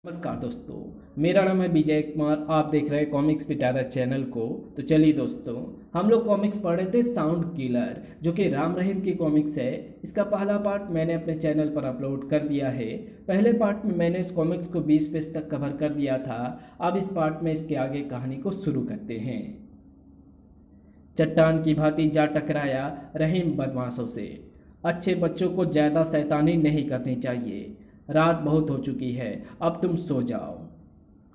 नमस्कार दोस्तों, मेरा नाम है विजय कुमार। आप देख रहे हैं कॉमिक्स पिटारा चैनल को। तो चलिए दोस्तों, हम लोग कॉमिक्स पढ़ रहे थे साउंड किलर, जो कि राम रहीम की कॉमिक्स है। इसका पहला पार्ट मैंने अपने चैनल पर अपलोड कर दिया है। पहले पार्ट में मैंने इस कॉमिक्स को 20 पेज तक कवर कर दिया था। अब इस पार्ट में इसके आगे कहानी को शुरू करते हैं। चट्टान की भांति जा टकराया रहीम बदमाशों से। अच्छे बच्चों को ज़्यादा शैतानी नहीं करनी चाहिए। रात बहुत हो चुकी है, अब तुम सो जाओ।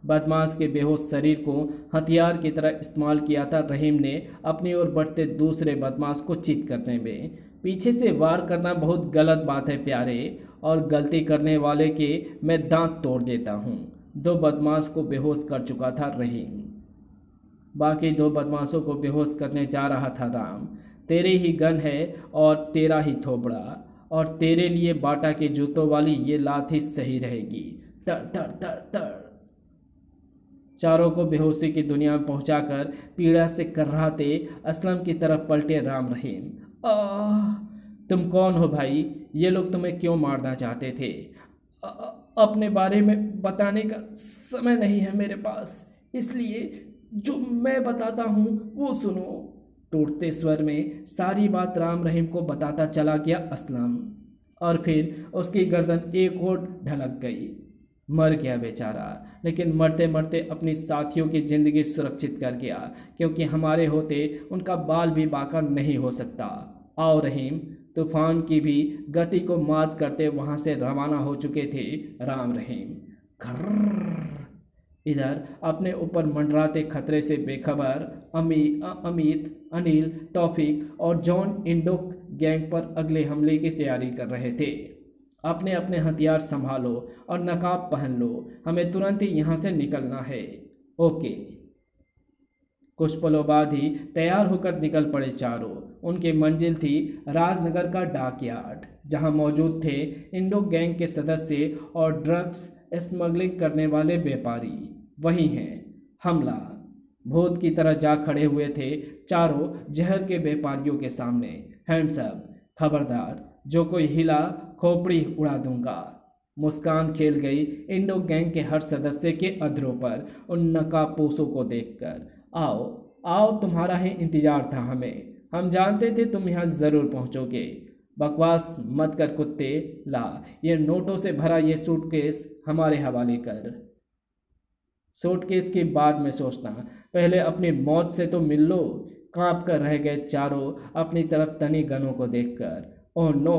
बदमाश के बेहोश शरीर को हथियार की तरह इस्तेमाल किया था रहीम ने अपनी ओर बढ़ते दूसरे बदमाश को चित करने में। पीछे से वार करना बहुत गलत बात है प्यारे, और गलती करने वाले के मैं दांत तोड़ देता हूँ। दो बदमाश को बेहोश कर चुका था रहीम। बाकी दो बदमाशों को बेहोश करने जा रहा था राम। तेरी ही गन है और तेरा ही थोबड़ा, और तेरे लिए बाटा के जूतों वाली ये लात ही सही रहेगी। तर तर तर तर। चारों को बेहोशी की दुनिया में पहुंचाकर पीड़ा से कर्राते असलम की तरफ पलटे राम रहीम। आह, तुम कौन हो भाई? ये लोग तुम्हें क्यों मारना चाहते थे? अपने बारे में बताने का समय नहीं है मेरे पास, इसलिए जो मैं बताता हूँ वो सुनो। टूटते स्वर में सारी बात राम रहीम को बताता चला गया असलम, और फिर उसकी गर्दन एक और ढलक गई। मर गया बेचारा, लेकिन मरते मरते अपनी साथियों की जिंदगी सुरक्षित कर गया, क्योंकि हमारे होते उनका बाल भी बाका नहीं हो सकता। आओ रहीम। तूफान की भी गति को मात करते वहां से रवाना हो चुके थे राम रहीम। खर्र। इधर अपने ऊपर मंडराते खतरे से बेखबर अमित, अनिल, तौफीक और जॉन इंडो गैंग पर अगले हमले की तैयारी कर रहे थे। अपने अपने हथियार संभालो और नकाब पहन लो, हमें तुरंत ही यहाँ से निकलना है। ओके। कुछ पलों बाद ही तैयार होकर निकल पड़े चारों। उनकी मंजिल थी राजनगर का डाकयार्ड, जहाँ मौजूद थे इंडो गैंग के सदस्य और ड्रग्स स्मगलिंग करने वाले व्यापारी। वही हैं। हमला। भूत की तरह जा खड़े हुए थे चारों जहर के व्यापारियों के सामने। हैंड्स अप, खबरदार, जो कोई हिला खोपड़ी उड़ा दूंगा। मुस्कान खेल गई इंडो गैंग के हर सदस्य के अधरों पर उन नकाबपोशों को देखकर। आओ आओ, तुम्हारा ही इंतजार था हमें। हम जानते थे तुम यहाँ जरूर पहुँचोगे। बकवास मत कर कुत्ते। ला ये नोटों से भरा ये सूटकेस हमारे हवाले कर। सूटकेस की बाद में सोचना, पहले अपनी मौत से तो मिल लो। कांप कर रह गए चारों अपनी तरफ तनी गनों को देखकर। ओह नो,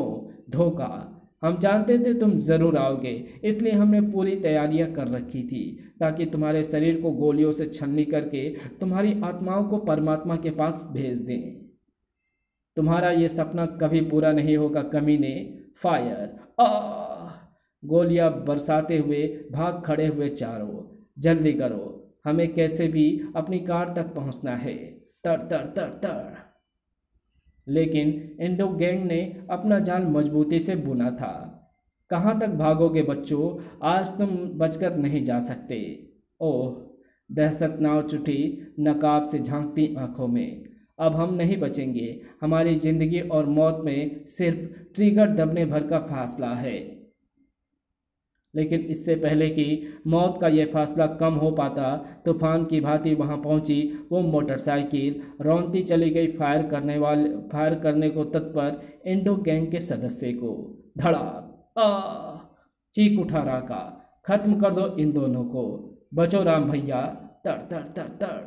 धोखा। हम जानते थे तुम जरूर आओगे, इसलिए हमने पूरी तैयारियां कर रखी थी, ताकि तुम्हारे शरीर को गोलियों से छलनी करके तुम्हारी आत्माओं को परमात्मा के पास भेज दें। तुम्हारा ये सपना कभी पूरा नहीं होगा कमीने। फायर। आह! गोलियां बरसाते हुए भाग खड़े हुए चारों। जल्दी करो, हमें कैसे भी अपनी कार तक पहुंचना है। तर तर तर तर। लेकिन इंडो गैंग ने अपना जाल मजबूती से बुना था। कहाँ तक भागोगे बच्चों? आज तुम बचकर नहीं जा सकते। ओह! दहशत नाव चुठी नकाब से झांकती आंखों में। अब हम नहीं बचेंगे। हमारी जिंदगी और मौत में सिर्फ ट्रिगर दबने भर का फासला है। लेकिन इससे पहले कि मौत का यह फासला कम हो पाता, तूफान की भांति वहां पहुंची वो मोटरसाइकिल रौंदती चली गई फायर करने को तत्पर इंडो गैंग के सदस्य को। धड़ाक। आ! चीख उठा राका। खत्म कर दो इन दोनों को। बचो राम भैया। तड़ तड़ तड़ तड़।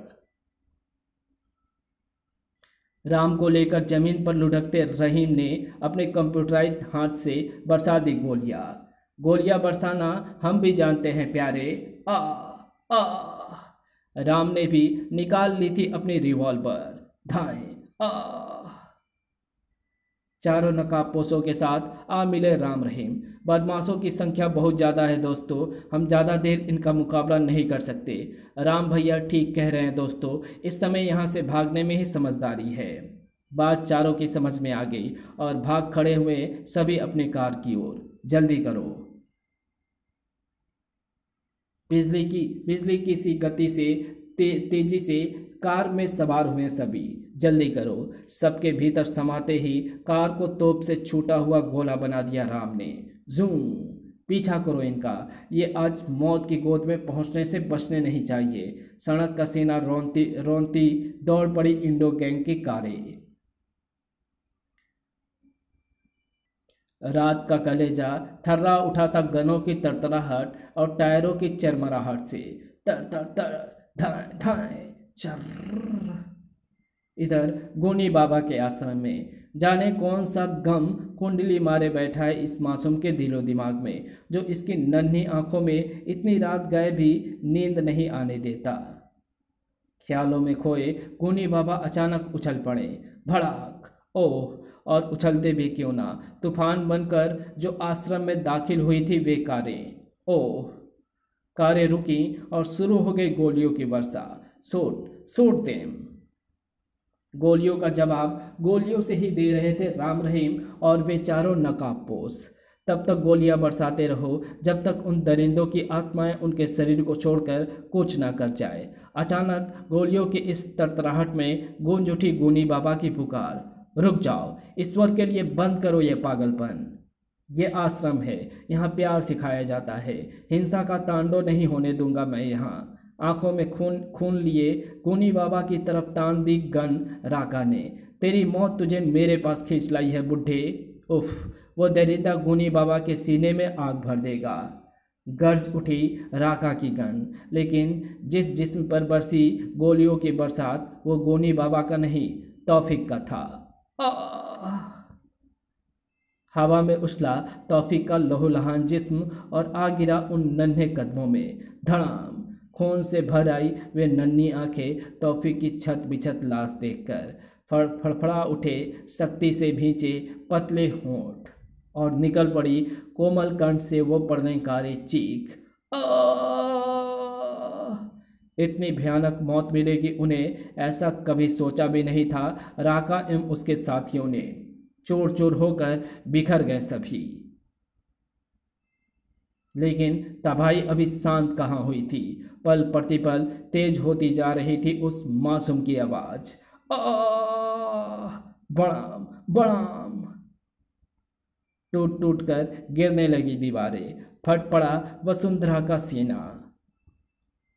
राम को लेकर जमीन पर लुढ़कते रहीम ने अपने कंप्यूटराइज्ड हाथ से बरसा दी गोलियां। गोलियां बरसाना हम भी जानते हैं प्यारे। आ आ। राम ने भी निकाल ली थी अपनी रिवॉल्वर। धाएं। आ। चारों नकाबपोशों के साथ आ मिले राम रहीम। बदमाशों की संख्या बहुत ज़्यादा है दोस्तों, हम ज़्यादा देर इनका मुकाबला नहीं कर सकते। राम भैया ठीक कह रहे हैं दोस्तों, इस समय यहाँ से भागने में ही समझदारी है। बात चारों की समझ में आ गई और भाग खड़े हुए सभी अपने कार की ओर। जल्दी करो। बिजली की सी गति से तेजी से कार में सवार हुए सभी। जल्दी करो। सबके भीतर समाते ही कार को तोप से छूटा हुआ गोला बना दिया राम ने। जूम। पीछा करो इनका, ये आज मौत की गोद में पहुंचने से बचने नहीं चाहिए। सड़क का सीना रोनती रोनती दौड़ पड़ी इंडो गैंग की कारें। रात का कलेजा थर्रा उठा था गनों की तरतराहट और टायरों की चरमराहट से। तर तर तर, धाए धाए, चर्र। इधर गोनी बाबा के आश्रम में जाने कौन सा गम कुंडली मारे बैठा है इस मासूम के दिलो दिमाग में, जो इसकी नन्ही आंखों में इतनी रात गए भी नींद नहीं आने देता। ख्यालों में खोए गोनी बाबा अचानक उछल पड़े। भड़ाक, ओह, और उछलते भी क्यों ना, तूफान बनकर जो आश्रम में दाखिल हुई थी वे कारें। ओह, कारें रुकी और शुरू हो गई गोलियों की वर्षा। Shoot, shoot them. गोलियों का जवाब गोलियों से ही दे रहे थे राम रहीम और वे चारों नकाबपोश। तब तक गोलियां बरसाते रहो जब तक उन दरिंदों की आत्माएं उनके शरीर को छोड़कर कुछ ना कर जाए। अचानक गोलियों की इस तरतराहट में गूंज उठी गोनी बाबा की पुकार, रुक जाओ, ईश्वर के लिए बंद करो ये पागलपन। ये आश्रम है, यहाँ प्यार सिखाया जाता है, हिंसा का तांडव नहीं होने दूंगा मैं यहाँ। आंखों में खून खून लिए गोनी बाबा की तरफ तान दी गन राका ने। तेरी मौत तुझे मेरे पास खींच लाई है बुढ़े। उफ, वो दरिंदा गोनी बाबा के सीने में आग भर देगा। गर्ज उठी राका की गन, लेकिन जिस जिस्म पर बरसी गोलियों की बरसात वो गोनी बाबा का नहीं, तौफीक का था। हवा में उछला तौफीक का लहूलुहान जिस्म और आ गिरा उन नन्हे कदमों में। धड़ाम, खून से भर आई वे नन्ही आंखें तौफीक की छत बिछत लाश देखकर। फड़फड़ा उठे सख्ती से भींचे पतले होंठ और निकल पड़ी कोमल कंठ से वो पर्दनकारी चीख, इतनी भयानक मौत मिलेगी उन्हें ऐसा कभी सोचा भी नहीं था। राका एवं उसके साथियों ने चूर चूर होकर बिखर गए सभी। लेकिन तबाही अभी शांत कहाँ हुई थी। पल प्रतिपल तेज होती जा रही थी उस मासूम की आवाज, बड़ाम बड़ाम। टूट टूट कर गिरने लगी दीवारें, फट पड़ा वसुंधरा का सीना।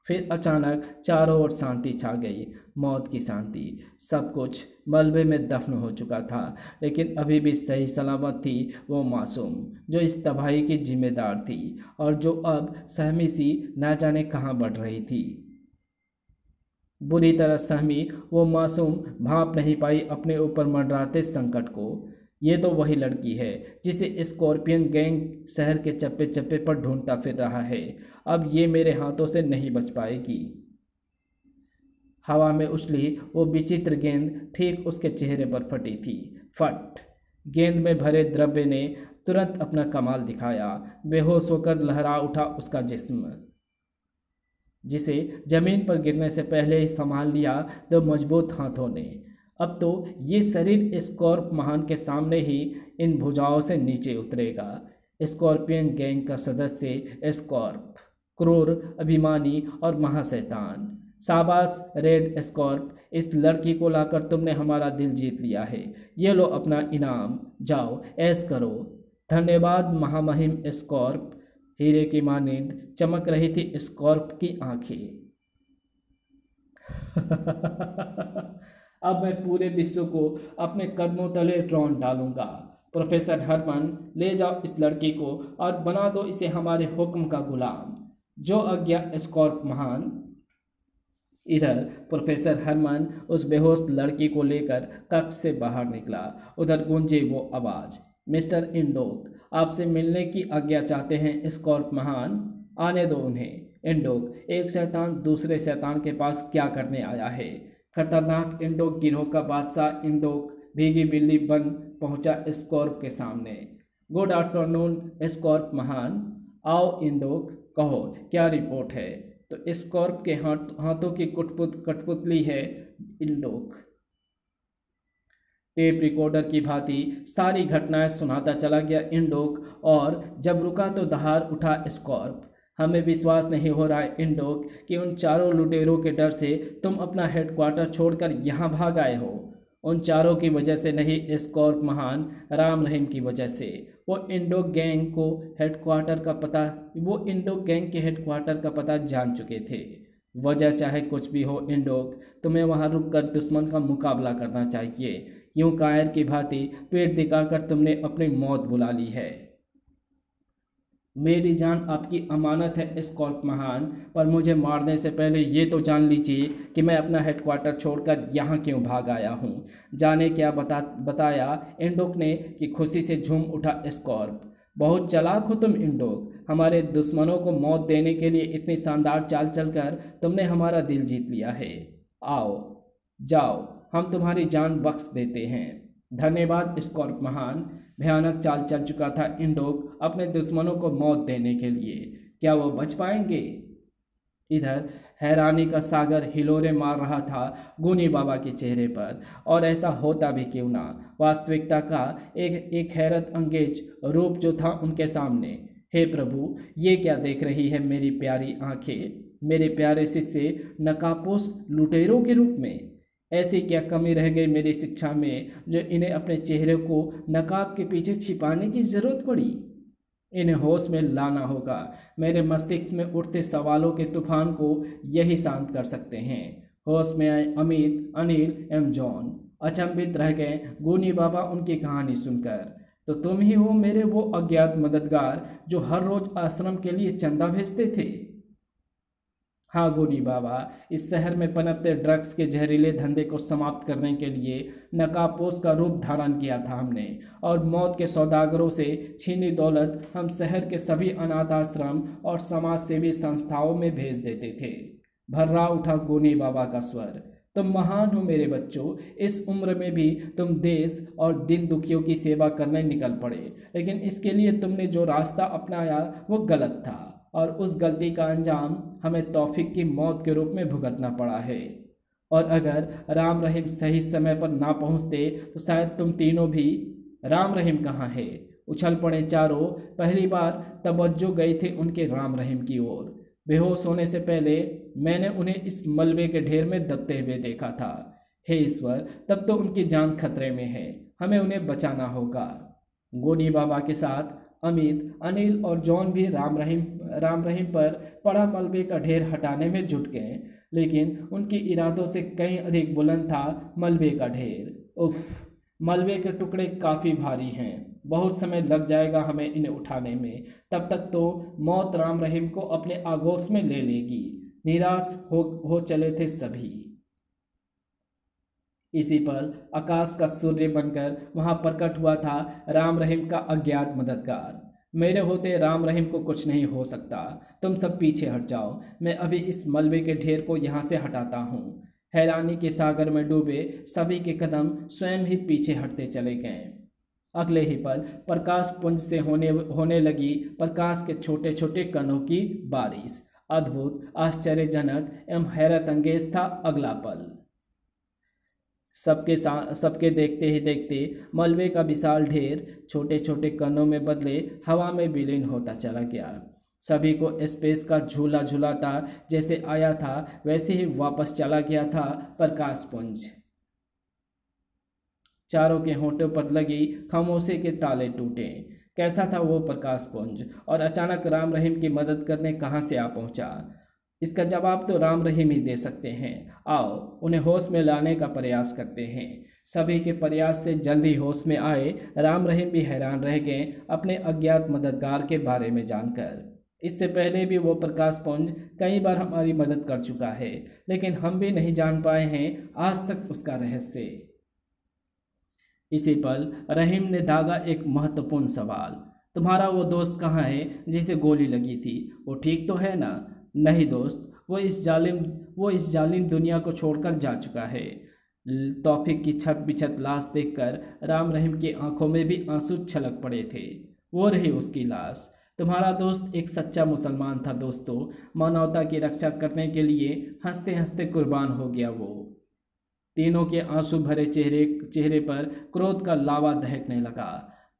फिर अचानक चारों ओर शांति छा गई, मौत की शांति। सब कुछ मलबे में दफन हो चुका था, लेकिन अभी भी सही सलामत थी वो मासूम जो इस तबाही की जिम्मेदार थी और जो अब सहमी सी ना जाने कहाँ बढ़ रही थी। बुरी तरह सहमी वो मासूम भांप नहीं पाई अपने ऊपर मंडराते संकट को। ये तो वही लड़की है जिसे स्कॉर्पियन गैंग शहर के चप्पे चप्पे पर ढूंढता फिर रहा है। अब ये मेरे हाथों से नहीं बच पाएगी। हवा में उछली वो विचित्र गेंद ठीक उसके चेहरे पर फटी थी। फट, गेंद में भरे द्रव्य ने तुरंत अपना कमाल दिखाया। बेहोश होकर लहरा उठा उसका जिस्म, जिसे जमीन पर गिरने से पहले ही संभाल लिया दो मजबूत हाथों ने। अब तो ये शरीर स्कॉर्प महान के सामने ही इन भुजाओं से नीचे उतरेगा। स्कॉर्पियन गैंग का सदस्य स्कॉर्प, क्रूर, अभिमानी और महाशैतान। शाबाश रेड स्कॉर्प, इस लड़की को लाकर तुमने हमारा दिल जीत लिया है। ये लो अपना इनाम, जाओ ऐश करो। धन्यवाद महामहिम स्कॉर्प। हीरे की मानिंद चमक रही थी स्कॉर्प की आंखें। अब मैं पूरे विश्व को अपने कदमों तले ड्रोन डालूंगा। प्रोफेसर हरमन, ले जाओ इस लड़की को और बना दो इसे हमारे हुक्म का गुलाम। जो आज्ञा स्कॉर्प महान। इधर प्रोफेसर हरमन उस बेहोश लड़की को लेकर कक्ष से बाहर निकला। उधर गूंजे वो आवाज, मिस्टर इंडोक, आपसे मिलने की आज्ञा चाहते हैं स्कॉर्प महान। आने दो उन्हें। इंडोक, एक शैतान दूसरे शैतान के पास क्या करने आया है? खतरनाक इंडोक गिरोह का बादशाह इंडोक भीगी बिल्ली बन पहुंचा स्कॉर्प के सामने। गुड आफ्टरनून स्कॉर्प महान। आओ इंडोक, कहो क्या रिपोर्ट है? तो स्कॉर्प के हाथों की कठपुतली है इंडोक। टेप रिकॉर्डर की भांति सारी घटनाएं सुनाता चला गया इंडोक, और जब रुका तो दहाड़ उठा स्कॉर्प। हमें विश्वास नहीं हो रहा है इंडोक कि उन चारों लुटेरों के डर से तुम अपना हेडक्वार्टर छोड़कर यहाँ भाग आए हो। उन चारों की वजह से नहीं, स्कॉर्प महान, राम रहीम की वजह से। वो इंडो गैंग के हेडक्वार्टर का पता जान चुके थे। वजह चाहे कुछ भी हो इंडोक, तुम्हें वहां रुककर दुश्मन का मुकाबला करना चाहिए। यूं कायर की भांति पेट दिखाकर तुमने अपनी मौत बुला ली है। मेरी जान आपकी अमानत है स्कॉर्प महान, पर मुझे मारने से पहले ये तो जान लीजिए कि मैं अपना हेडक्वार्टर छोड़कर यहाँ क्यों भाग आया हूँ। जाने क्या बताया इंडोक ने कि खुशी से झूम उठा स्कॉर्प। बहुत चालाक हो तुम इंडोक, हमारे दुश्मनों को मौत देने के लिए इतनी शानदार चाल चलकर तुमने हमारा दिल जीत लिया है। आओ जाओ, हम तुम्हारी जान बख्श देते हैं। धन्यवाद स्कॉर्प महान। भयानक चाल चल चुका था इंडोक अपने दुश्मनों को मौत देने के लिए। क्या वो बच पाएंगे? इधर हैरानी का सागर हिलोरे मार रहा था गुनी बाबा के चेहरे पर, और ऐसा होता भी क्यों ना। वास्तविकता का एक हैरत अंगेज रूप जो था उनके सामने। हे प्रभु, ये क्या देख रही है मेरी प्यारी आंखें, मेरे प्यारे शिष्य नकाबपोश लुटेरों के रूप में। ऐसी क्या कमी रह गई मेरी शिक्षा में जो इन्हें अपने चेहरे को नकाब के पीछे छिपाने की जरूरत पड़ी? इन्हें होश में लाना होगा। मेरे मस्तिष्क में उठते सवालों के तूफान को यही शांत कर सकते हैं। होश में आए अमित, अनिल एवं जॉन अचंभित रह गए गुनी बाबा उनकी कहानी सुनकर। तो तुम ही हो मेरे वो अज्ञात मददगार जो हर रोज आश्रम के लिए चंदा भेजते थे? हाँ गुनी बाबा, इस शहर में पनपते ड्रग्स के जहरीले धंधे को समाप्त करने के लिए नकाबपोश का रूप धारण किया था हमने, और मौत के सौदागरों से छीनी दौलत हम शहर के सभी अनाथ आश्रम और समाज सेवी संस्थाओं में भेज देते थे। भर्रा उठा गुनी बाबा का स्वर। तुम महान हो मेरे बच्चों, इस उम्र में भी तुम देश और दिन दुखियों की सेवा करने निकल पड़े, लेकिन इसके लिए तुमने जो रास्ता अपनाया वो गलत था, और उस गलती का अंजाम हमें तौफीक की मौत के रूप में भुगतना पड़ा है। और अगर राम रहीम सही समय पर ना पहुंचते तो शायद तुम तीनों भी। राम रहीम कहाँ है? उछल पड़े चारों। पहली बार तवज्जो गई थी उनके राम रहीम की ओर। बेहोश होने से पहले मैंने उन्हें इस मलबे के ढेर में दबते हुए देखा था। हे ईश्वर, तब तो उनकी जान खतरे में है, हमें उन्हें बचाना होगा। गोनी बाबा के साथ अमित, अनिल और जॉन भी राम रहीम पर पड़ा मलबे का ढेर हटाने में जुट गए, लेकिन उनकी इरादों से कहीं अधिक बुलंद था मलबे का ढेर। उफ, मलबे के टुकड़े काफ़ी भारी हैं, बहुत समय लग जाएगा हमें इन्हें उठाने में। तब तक तो मौत राम रहीम को अपने आगोश में ले लेगी। निराश हो चले थे सभी। इसी पल आकाश का सूर्य बनकर वहां प्रकट हुआ था राम रहीम का अज्ञात मददगार। मेरे होते राम रहीम को कुछ नहीं हो सकता, तुम सब पीछे हट जाओ, मैं अभी इस मलबे के ढेर को यहाँ से हटाता हूँ। हैरानी के सागर में डूबे सभी के कदम स्वयं ही पीछे हटते चले गए। अगले ही पल प्रकाश पुंज से होने लगी प्रकाश के छोटे छोटे कणों की बारिश। अद्भुत, आश्चर्यजनक एवं हैरत अंगेज था अगला पल। सबके देखते ही देखते मलबे का विशाल ढेर छोटे छोटे कणों में बदले हवा में विलीन होता चला गया। सभी को स्पेस का झूला झूलाता जैसे आया था वैसे ही वापस चला गया था प्रकाश पुंज। चारों के होठों पर लगी खामोशी के ताले टूटे। कैसा था वो प्रकाश पुंज, और अचानक राम रहीम की मदद करने कहाँ से आ पहुंचा? इसका जवाब तो राम रहीम ही दे सकते हैं। आओ उन्हें होश में लाने का प्रयास करते हैं। सभी के प्रयास से जल्दी होश में आए राम रहीम भी हैरान रह गए अपने अज्ञात मददगार के बारे में जानकर। इससे पहले भी वो प्रकाश पुंज कई बार हमारी मदद कर चुका है, लेकिन हम भी नहीं जान पाए हैं आज तक उसका रहस्य। इसी पल रहीम ने दागा एक महत्वपूर्ण सवाल। तुम्हारा वो दोस्त कहाँ है जिसे गोली लगी थी? वो ठीक तो है ना? नहीं दोस्त, वो इस जालिम दुनिया को छोड़कर जा चुका है। तौफीक की छत बिछत लाश देखकर राम रहीम की आंखों में भी आंसू छलक पड़े थे। वो रही उसकी लाश। तुम्हारा दोस्त एक सच्चा मुसलमान था दोस्तों, मानवता की रक्षा करने के लिए हंसते हंसते कुर्बान हो गया वो। तीनों के आंसू भरे चेहरे पर क्रोध का लावा दहकने लगा।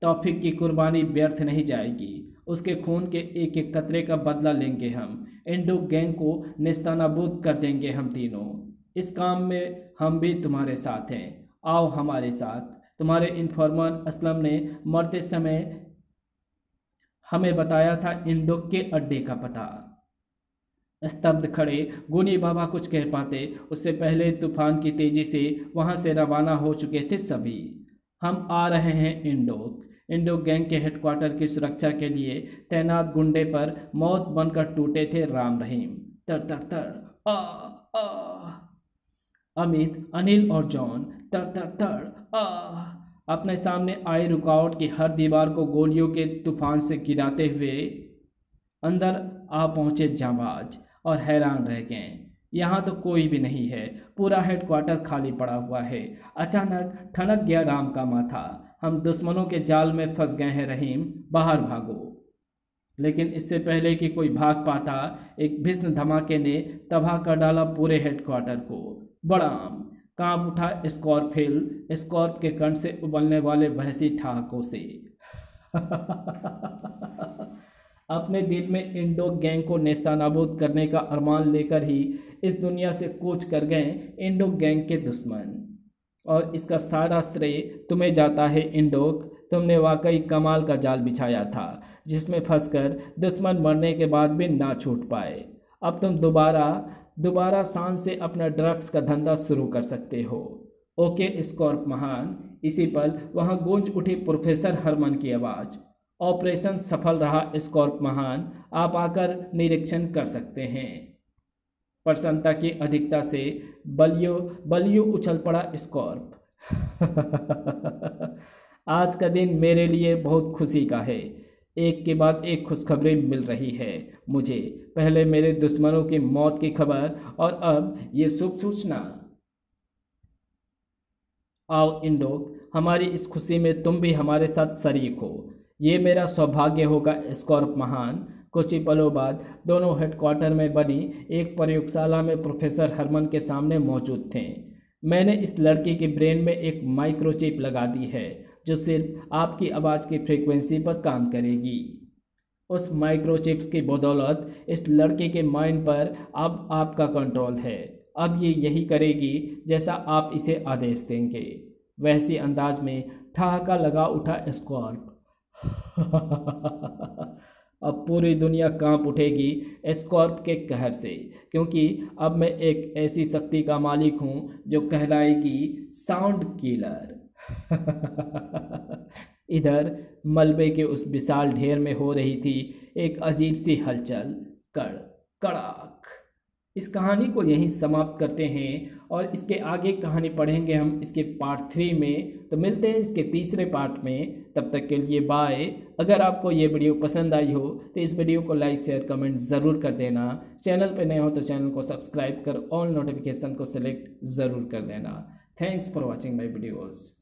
तौफीक की कुर्बानी व्यर्थ नहीं जाएगी, उसके खून के एक एक कतरे का बदला लेंगे हम। इंडो गैंग को नेस्तानाबूद कर देंगे हम तीनों। इस काम में हम भी तुम्हारे साथ हैं। आओ हमारे साथ। तुम्हारे इन्फॉर्मर असलम ने मरते समय हमें बताया था इंडोक के अड्डे का पता। स्तब्ध खड़े गुनी बाबा कुछ कह पाते उससे पहले तूफान की तेजी से वहां से रवाना हो चुके थे सभी। हम आ रहे हैं इंडोक। इंडोक गैंग के हेडक्वार्टर की सुरक्षा के लिए तैनात गुंडे पर मौत बनकर टूटे थे राम रहीम। तर तर तर आ। अमित, अनिल और जॉन तर तर तर आ अपने सामने आई रुकावट की हर दीवार को गोलियों के तूफान से गिराते हुए अंदर आ पहुंचे जांबाज और हैरान रह गए। यहाँ तो कोई भी नहीं है, पूरा हेडक्वार्टर खाली पड़ा हुआ है। अचानक ठनक गया राम का माथा। हम दुश्मनों के जाल में फंस गए हैं रहीम, बाहर भागो। लेकिन इससे पहले कि कोई भाग पाता, एक भीषण धमाके ने तबाह कर डाला पूरे हेडक्वार्टर को। बड़ाम कांप उठा स्कॉर्प के कंठ से उबलने वाले वहशी ठहाकों से। अपने दिल में इंडोक गैंग को नेस्तानाबूद करने का अरमान लेकर ही इस दुनिया से कूच कर गए इंडोक गैंग के दुश्मन, और इसका सारा श्रेय तुम्हें जाता है इंडोक। तुमने वाकई कमाल का जाल बिछाया था जिसमें फंसकर दुश्मन मरने के बाद भी ना छूट पाए। अब तुम दोबारा शान से अपना ड्रग्स का धंधा शुरू कर सकते हो। ओके स्कॉर्प महान। इसी पल वहां गूंज उठी प्रोफेसर हरमन की आवाज़। ऑपरेशन सफल रहा स्कॉर्प महान, आप आकर निरीक्षण कर सकते हैं। प्रसन्नता की अधिकता से बलियो उछल पड़ा स्कॉर्प। आज का दिन मेरे लिए बहुत खुशी का है। एक के बाद एक खुशखबरी मिल रही है मुझे। पहले मेरे दुश्मनों की मौत की खबर और अब ये शुभ सूचना। आओ इंडोक, हमारी इस खुशी में तुम भी हमारे साथ शरीक हो। ये मेरा सौभाग्य होगा स्कॉर्प महान। कुछ ही पलों बाद दोनों हेडक्वार्टर में बनी एक प्रयोगशाला में प्रोफेसर हरमन के सामने मौजूद थे। मैंने इस लड़की के ब्रेन में एक माइक्रोचिप लगा दी है जो सिर्फ आपकी आवाज़ की फ्रीक्वेंसी पर काम करेगी। उस माइक्रोचिप्स की बदौलत इस लड़के के माइंड पर अब आपका कंट्रोल है। अब ये यही करेगी जैसा आप इसे आदेश देंगे। वैसी अंदाज में ठहाका लगा उठा स्कॉर्प। अब पूरी दुनिया कांप उठेगी स्कॉर्प के कहर से, क्योंकि अब मैं एक ऐसी शक्ति का मालिक हूँ जो कहलाएगी साउंड किलर। इधर मलबे के उस विशाल ढेर में हो रही थी एक अजीब सी हलचल। कड़ाक। इस कहानी को यहीं समाप्त करते हैं और इसके आगे कहानी पढ़ेंगे हम इसके पार्ट 3 में। तो मिलते हैं इसके तीसरे पार्ट में। तब तक के लिए बाय। अगर आपको ये वीडियो पसंद आई हो तो इस वीडियो को लाइक शेयर कमेंट ज़रूर कर देना। चैनल पर नए हो तो चैनल को सब्सक्राइब कर ऑल नोटिफिकेशन को सिलेक्ट ज़रूर कर देना। Thanks for watching my videos.